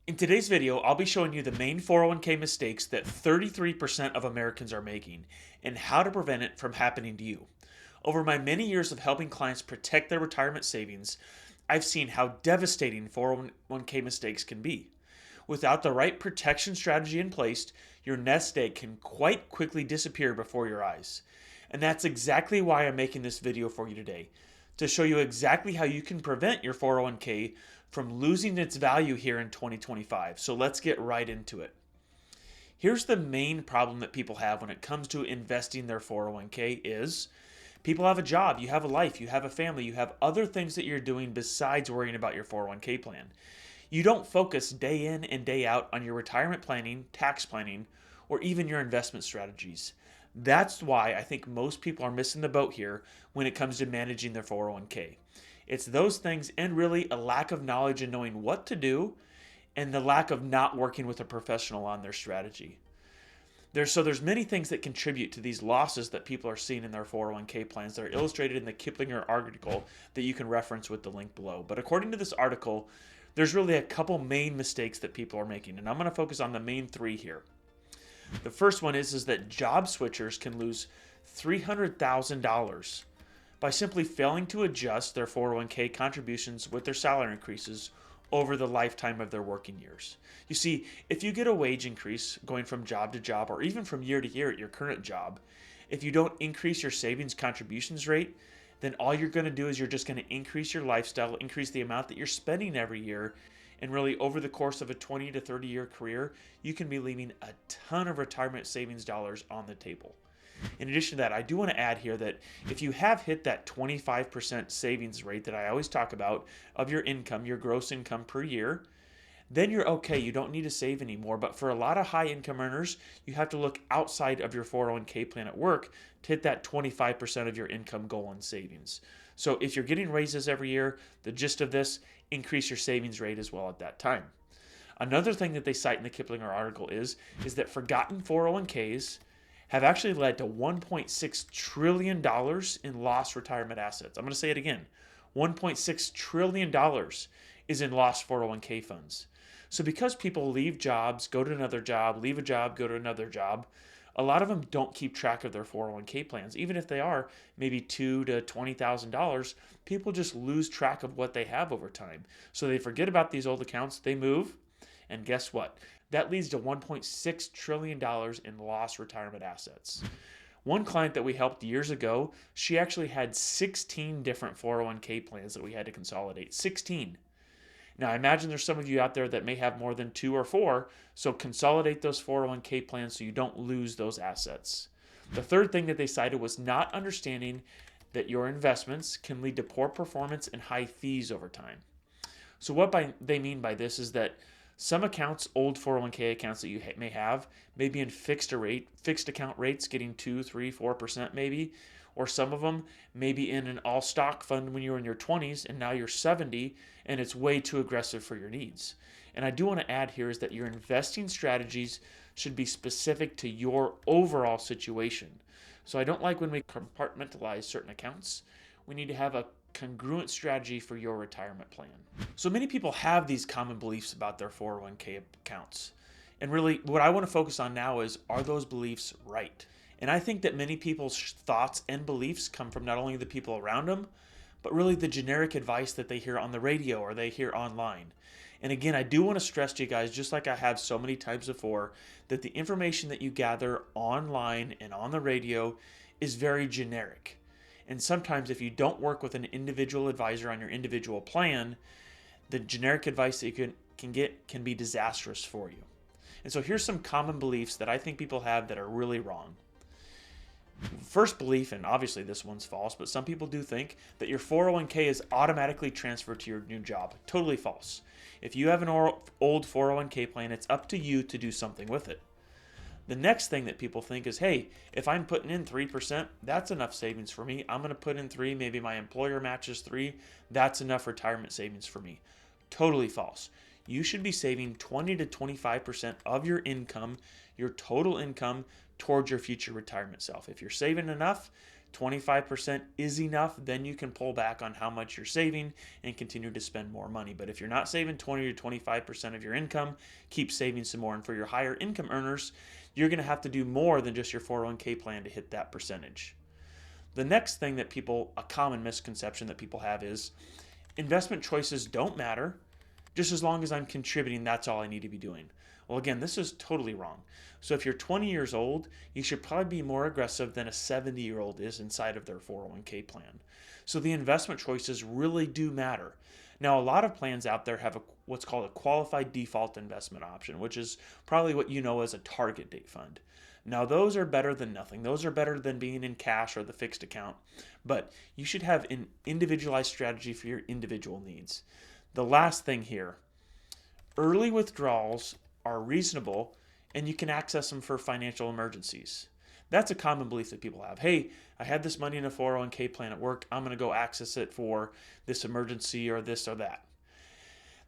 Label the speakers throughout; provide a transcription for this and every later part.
Speaker 1: In today's video, I'll be showing you the main 401k mistakes that 33% of Americans are making and how to prevent it from happening to you. Over my many years of helping clients protect their retirement savings, I've seen how devastating 401k mistakes can be. Without the right protection strategy in place, your nest egg can quite quickly disappear before your eyes. And that's exactly why I'm making this video for you today, to show you exactly how you can prevent your 401k from losing its value here in 2025. So let's get right into it. Here's the main problem that people have when it comes to investing their 401k is people have a job, you have a life, you have a family, you have other things that you're doing besides worrying about your 401k plan. You don't focus day in and day out on your retirement planning, tax planning, or even your investment strategies. That's why I think most people are missing the boat here when it comes to managing their 401k. It's those things and really a lack of knowledge in knowing what to do and the lack of not working with a professional on their strategy. There's many things that contribute to these losses that people are seeing in their 401k plans that are illustrated in the Kiplinger article that you can reference with the link below. But according to this article, there's really a couple main mistakes that people are making, and I'm going to focus on the main three here. The first one is that job switchers can lose $300,000 by simply failing to adjust their 401k contributions with their salary increases over the lifetime of their working years. You see, if you get a wage increase going from job to job or even from year to year at your current job, if you don't increase your savings contributions rate, then all you're going to do is you're just going to increase your lifestyle, increase the amount that you're spending every year, and really over the course of a 20 to 30 year career, you can be leaving a ton of retirement savings dollars on the table. In addition to that, I do want to add here that if you have hit that 25% savings rate that I always talk about of your income, your gross income per year, then you're okay. You don't need to save anymore. But for a lot of high income earners, you have to look outside of your 401k plan at work to hit that 25% of your income goal in savings. So if you're getting raises every year, the gist of this, increase your savings rate as well at that time. Another thing that they cite in the Kiplinger article is that forgotten 401ks have actually led to $1.6 trillion in lost retirement assets. I'm going to say it again. $1.6 trillion is in lost 401k funds. So because people leave jobs, go to another job, leave a job, go to another job, a lot of them don't keep track of their 401k plans. Even if they are maybe $2,000 to $20,000, people just lose track of what they have over time. So they forget about these old accounts, they move, and guess what? That leads to $1.6 trillion in lost retirement assets. One client that we helped years ago, she actually had 16 different 401k plans that we had to consolidate. 16. Now, I imagine there's some of you out there that may have more than 2 or 4, so consolidate those 401k plans so you don't lose those assets. The third thing that they cited was not understanding that your investments can lead to poor performance and high fees over time. So what they mean by this is that some accounts, old 401k accounts that you may have, may be in fixed account rates getting 2, 3, 4% maybe, or some of them may be in an all stock fund when you were in your 20s and now you're 70 and it's way too aggressive for your needs. And I do want to add here is that your investing strategies should be specific to your overall situation. So I don't like when we compartmentalize certain accounts. We need to have a congruent strategy for your retirement plan. So many people have these common beliefs about their 401k accounts. And really what I want to focus on now is, are those beliefs right? And I think that many people's thoughts and beliefs come from not only the people around them, but really the generic advice that they hear on the radio or they hear online. And again, I do want to stress to you guys, just like I have so many times before, that the information that you gather online and on the radio is very generic. And sometimes if you don't work with an individual advisor on your individual plan, the generic advice that you can get can be disastrous for you. And so here's some common beliefs that I think people have that are really wrong. First belief, and obviously this one's false, but some people do think that your 401k is automatically transferred to your new job. Totally false. If you have an old 401k plan, it's up to you to do something with it. The next thing that people think is, hey, if I'm putting in 3%, that's enough savings for me. I'm going to put in 3, maybe my employer matches 3. That's enough retirement savings for me. Totally false. You should be saving 20 to 25% of your income, your total income, towards your future retirement self. If you're saving enough 25% is enough, then you can pull back on how much you're saving and continue to spend more money. But if you're not saving 20 to 25% of your income, keep saving some more. And for your higher income earners, you're going to have to do more than just your 401k plan to hit that percentage. The next thing that a common misconception that people have is investment choices don't matter. Just as long as I'm contributing, that's all I need to be doing. Well, again, this is totally wrong. So if you're 20 years old, you should probably be more aggressive than a 70-year-old is inside of their 401k plan. So the investment choices really do matter. Now, a lot of plans out there have what's called a qualified default investment option, which is probably what you know as a target date fund. Now, those are better than nothing. Those are better than being in cash or the fixed account. But you should have an individualized strategy for your individual needs. The last thing here, early withdrawals are reasonable and you can access them for financial emergencies. That's a common belief that people have. Hey, I had this money in a 401k plan at work. I'm going to go access it for this emergency or this or that.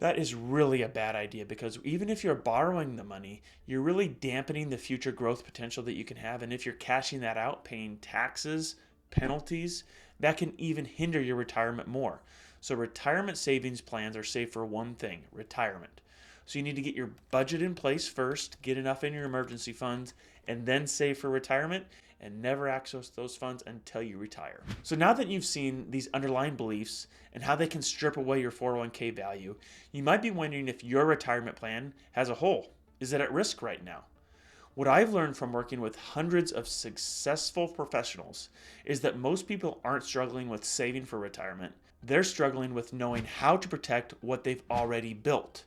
Speaker 1: That is really a bad idea because even if you're borrowing the money, you're really dampening the future growth potential that you can have. And if you're cashing that out, paying taxes, penalties, that can even hinder your retirement more. So retirement savings plans are saved for one thing, retirement. So you need to get your budget in place first, get enough in your emergency funds, and then save for retirement and never access those funds until you retire. So now that you've seen these underlying beliefs and how they can strip away your 401k value, you might be wondering if your retirement plan has a hole. Is it at risk right now? What I've learned from working with hundreds of successful professionals is that most people aren't struggling with saving for retirement. They're struggling with knowing how to protect what they've already built.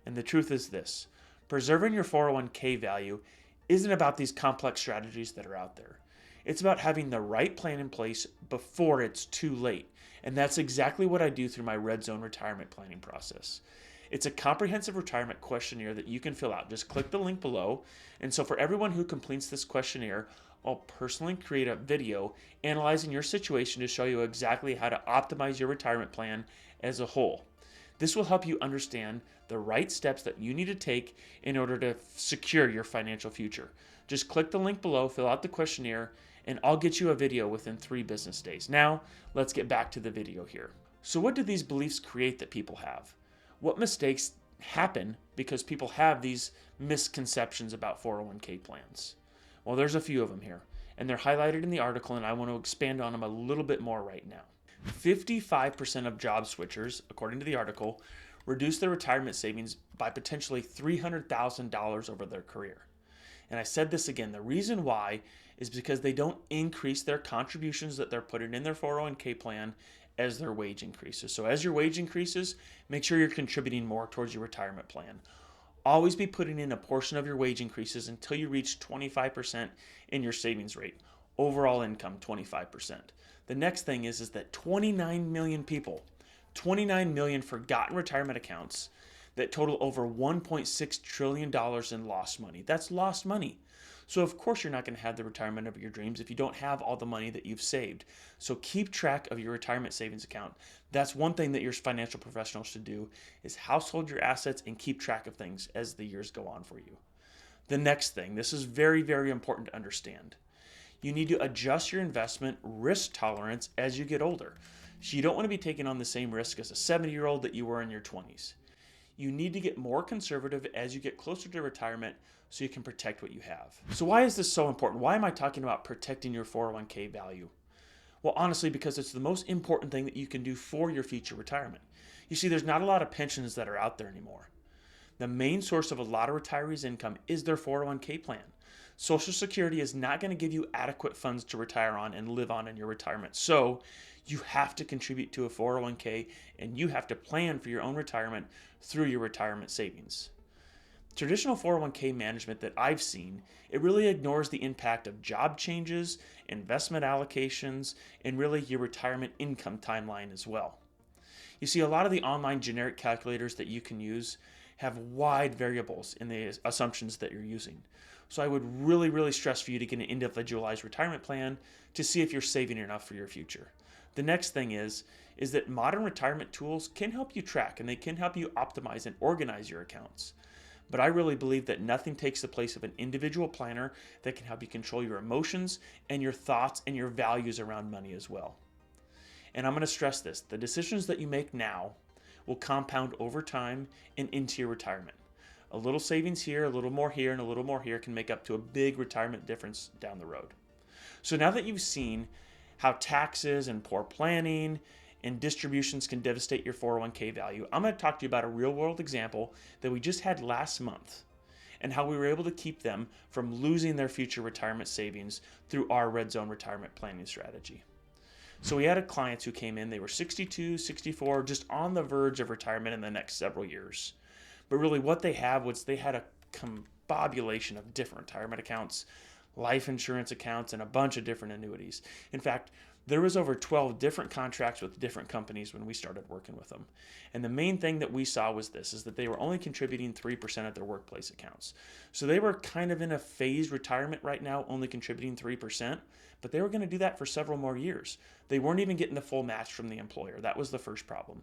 Speaker 1: And the truth is this, preserving your 401k value isn't about these complex strategies that are out there. It's about having the right plan in place before it's too late. And that's exactly what I do through my Red Zone retirement planning process. It's a comprehensive retirement questionnaire that you can fill out. Just click the link below. And so for everyone who completes this questionnaire, I'll personally create a video analyzing your situation to show you exactly how to optimize your retirement plan as a whole. This will help you understand the right steps that you need to take in order to secure your financial future. Just click the link below, fill out the questionnaire, and I'll get you a video within 3 business days. Now, let's get back to the video here. So what do these beliefs create that people have? What mistakes happen because people have these misconceptions about 401k plans? Well, there's a few of them here, and they're highlighted in the article, and I want to expand on them a little bit more right now. 55% of job switchers, according to the article, reduce their retirement savings by potentially $300,000 over their career. And I said this again, the reason why is because they don't increase their contributions that they're putting in their 401k plan as their wage increases. So as your wage increases, make sure you're contributing more towards your retirement plan. Always be putting in a portion of your wage increases until you reach 25% in your savings rate. Overall income, 25%. The next thing is that 29 million people, 29 million forgotten retirement accounts that total over $1.6 trillion in lost money. That's lost money. So of course you're not going to have the retirement of your dreams if you don't have all the money that you've saved. So keep track of your retirement savings account. That's one thing that your financial professional should do is household your assets and keep track of things as the years go on for you. The next thing, this is very, very important to understand. You need to adjust your investment risk tolerance as you get older. So you don't want to be taking on the same risk as a 70-year-old that you were in your 20s. You need to get more conservative as you get closer to retirement so you can protect what you have. So why is this so important? Why am I talking about protecting your 401k value? Well, honestly, because it's the most important thing that you can do for your future retirement. You see, there's not a lot of pensions that are out there anymore. The main source of a lot of retirees' income is their 401k plan. Social Security is not going to give you adequate funds to retire on and live on in your retirement. So you have to contribute to a 401k and you have to plan for your own retirement through your retirement savings. Traditional 401k management that I've seen, it really ignores the impact of job changes, investment allocations, and really your retirement income timeline as well. You see, a lot of the online generic calculators that you can use have wide variables in the assumptions that you're using. So I would really, really stress for you to get an individualized retirement plan to see if you're saving enough for your future. The next thing is that modern retirement tools can help you track and they can help you optimize and organize your accounts. But I really believe that nothing takes the place of an individual planner that can help you control your emotions and your thoughts and your values around money as well. And I'm going to stress this: the decisions that you make now will compound over time and into your retirement. A little savings here, a little more here, and a little more here can make up to a big retirement difference down the road. So now that you've seen how taxes and poor planning and distributions can devastate your 401k value, I'm going to talk to you about a real world example that we just had last month and how we were able to keep them from losing their future retirement savings through our red zone retirement planning strategy. So we had a client who came in, they were 62, 64, just on the verge of retirement in the next several years. But really what they had was they had a combobulation of different retirement accounts, life insurance accounts, and a bunch of different annuities. In fact, there was over 12 different contracts with different companies when we started working with them. And the main thing that we saw was this, is that they were only contributing 3% of their workplace accounts. So they were kind of in a phased retirement right now, only contributing 3%, but they were going to do that for several more years. They weren't even getting the full match from the employer. That was the first problem.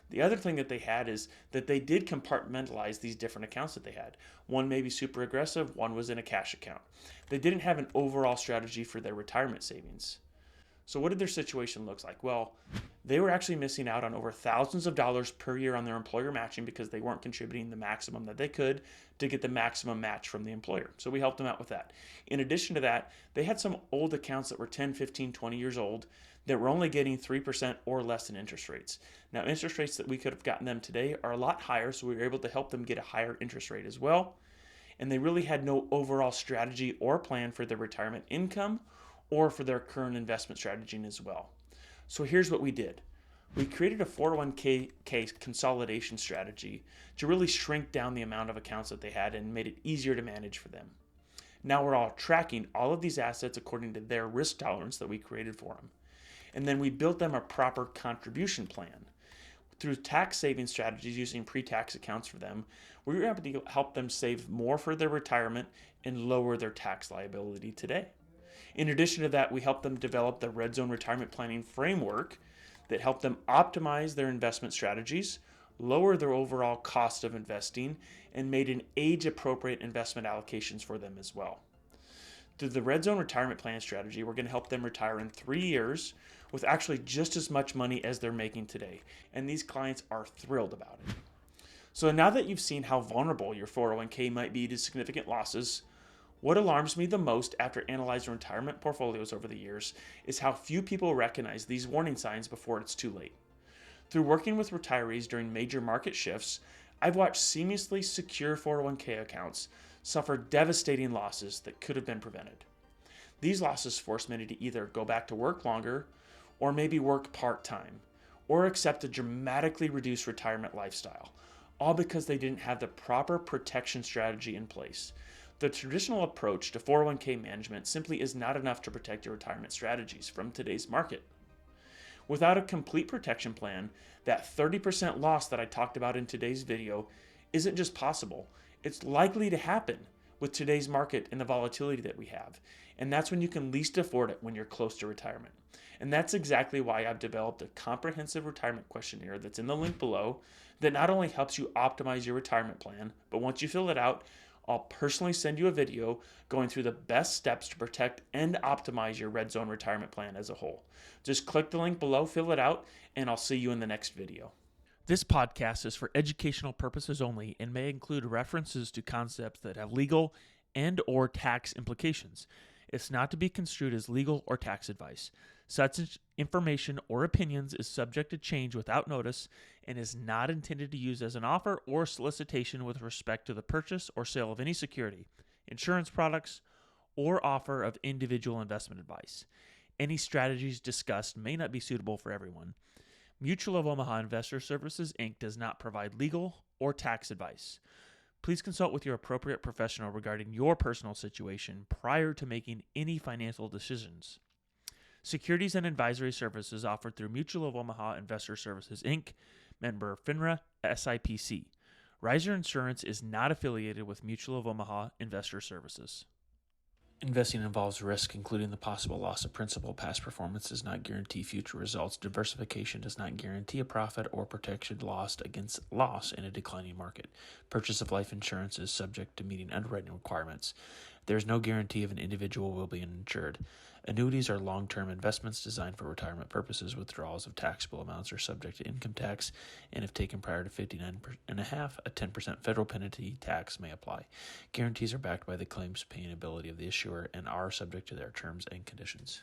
Speaker 1: The other thing that they had is that they did compartmentalize these different accounts that they had. One may be super aggressive, one was in a cash account. They didn't have an overall strategy for their retirement savings. So what did their situation look like? Well, they were actually missing out on over thousands of dollars per year on their employer matching because they weren't contributing the maximum that they could to get the maximum match from the employer. So we helped them out with that. In addition to that, they had some old accounts that were 10, 15, 20 years old that were only getting 3% or less in interest rates. Now, interest rates that we could have gotten them today are a lot higher, so we were able to help them get a higher interest rate as well. And they really had no overall strategy or plan for their retirement income or for their current investment strategy as well. So here's what we did. We created a 401k consolidation strategy to really shrink down the amount of accounts that they had and made it easier to manage for them. Now we're all tracking all of these assets according to their risk tolerance that we created for them. And then we built them a proper contribution plan. Through tax saving strategies using pre-tax accounts for them, we were able to help them save more for their retirement and lower their tax liability today. In addition to that, we helped them develop the Red Zone retirement planning framework that helped them optimize their investment strategies, lower their overall cost of investing, and made an age-appropriate investment allocations for them as well. Through the Red Zone retirement plan strategy, we're going to help them retire in 3 years with actually just as much money as they're making today. And these clients are thrilled about it. So now that you've seen how vulnerable your 401k might be to significant losses, what alarms me the most after analyzing retirement portfolios over the years is how few people recognize these warning signs before it's too late. Through working with retirees during major market shifts, I've watched seamlessly secure 401k accounts suffer devastating losses that could have been prevented. These losses force many to either go back to work longer, or maybe work part-time, or accept a dramatically reduced retirement lifestyle, all because they didn't have the proper protection strategy in place. The traditional approach to 401k management simply is not enough to protect your retirement strategies from today's market. Without a complete protection plan, that 30% loss that I talked about in today's video isn't just possible, it's likely to happen with today's market and the volatility that we have. And that's when you can least afford it, when you're close to retirement. And that's exactly why I've developed a comprehensive retirement questionnaire that's in the link below that not only helps you optimize your retirement plan, but once you fill it out, I'll personally send you a video going through the best steps to protect and optimize your Red Zone retirement plan as a whole. Just click the link below, fill it out, and I'll see you in the next video. This podcast is for educational purposes only and may include references to concepts that have legal and or tax implications. It's not to be construed as legal or tax advice. Such information or opinions is subject to change without notice and is not intended to use as an offer or solicitation with respect to the purchase or sale of any security, insurance products, or offer of individual investment advice. Any strategies discussed may not be suitable for everyone. Mutual of Omaha Investor Services, Inc. does not provide legal or tax advice. Please consult with your appropriate professional regarding your personal situation prior to making any financial decisions. Securities and advisory services offered through Mutual of Omaha Investor Services, Inc., member FINRA SIPC. Riser Insurance is not affiliated with Mutual of Omaha Investor Services. Investing involves risk, including the possible loss of principal. Past performance does not guarantee future results. Diversification does not guarantee a profit or protection lost against loss in a declining market. Purchase of life insurance is subject to meeting underwriting requirements. There is no guarantee of an individual will be insured. Annuities are long-term investments designed for retirement purposes. Withdrawals of taxable amounts are subject to income tax, and if taken prior to 59.5, a 10% federal penalty tax may apply. Guarantees are backed by the claims paying ability of the issuer and are subject to their terms and conditions.